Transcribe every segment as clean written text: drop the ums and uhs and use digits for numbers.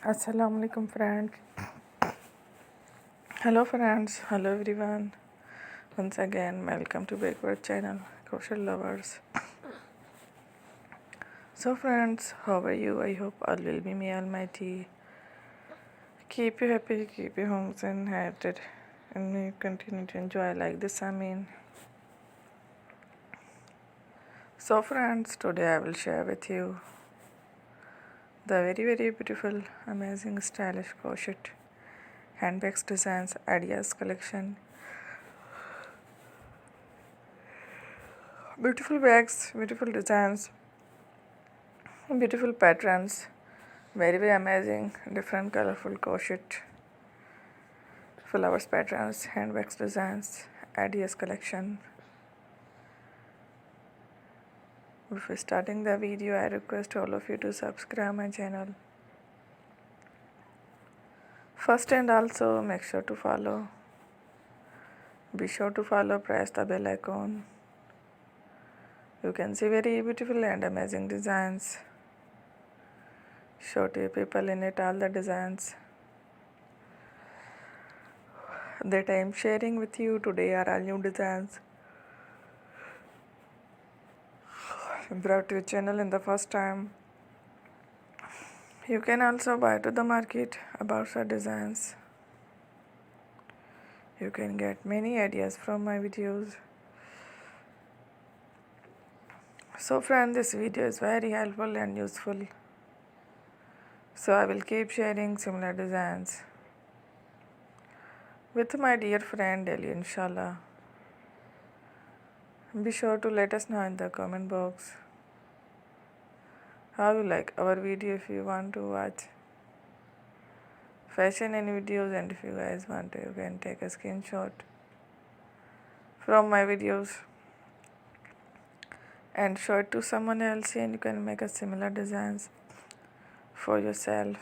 Assalamu alaikum friends. Hello friends. Hello everyone. Once again, welcome to Backward channel, Crochet lovers. So friends, how are you? I hope all will be may almighty. Keep you happy, keep you homes and healthy, and may you continue to enjoy like this. So friends, today I will share with you the very beautiful, amazing, stylish crochet handbags designs ideas collection. Beautiful bags, beautiful designs, beautiful patterns, very amazing, different colorful crochet, flowers patterns, handbags designs, ideas collection. Before starting the video, I request all of you to subscribe my channel. First and also make sure to follow. Be sure to follow, press the bell icon. You can see very beautiful and amazing designs. Show to your people in it all the designs that I am sharing with you today are all new designs brought to your channel in the first time. You can also buy to the market about such designs. You can get many ideas from my videos. So friend, this video is very helpful and useful. So I will keep sharing similar designs with my dear friend daily, inshallah. Be sure to let us know in the comment box how you like our video. If you want to watch fashion and videos, and if you guys want to, you can take a screenshot from my videos and show it to someone else, and you can make a similar designs for yourself.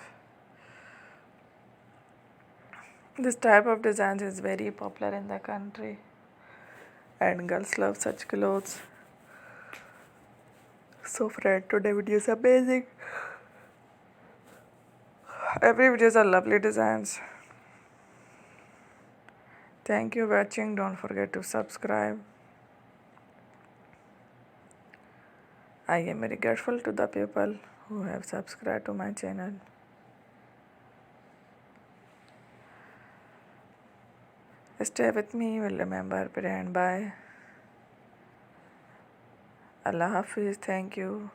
This type of designs is very popular in the country and girls love such clothes. So friend, today video is amazing. Every videos are lovely designs. Thank you for watching. Don't forget to subscribe. I am very grateful to the people who have subscribed to my channel. Stay with me. Will remember, pray and bye. Allah Hafiz. Thank you.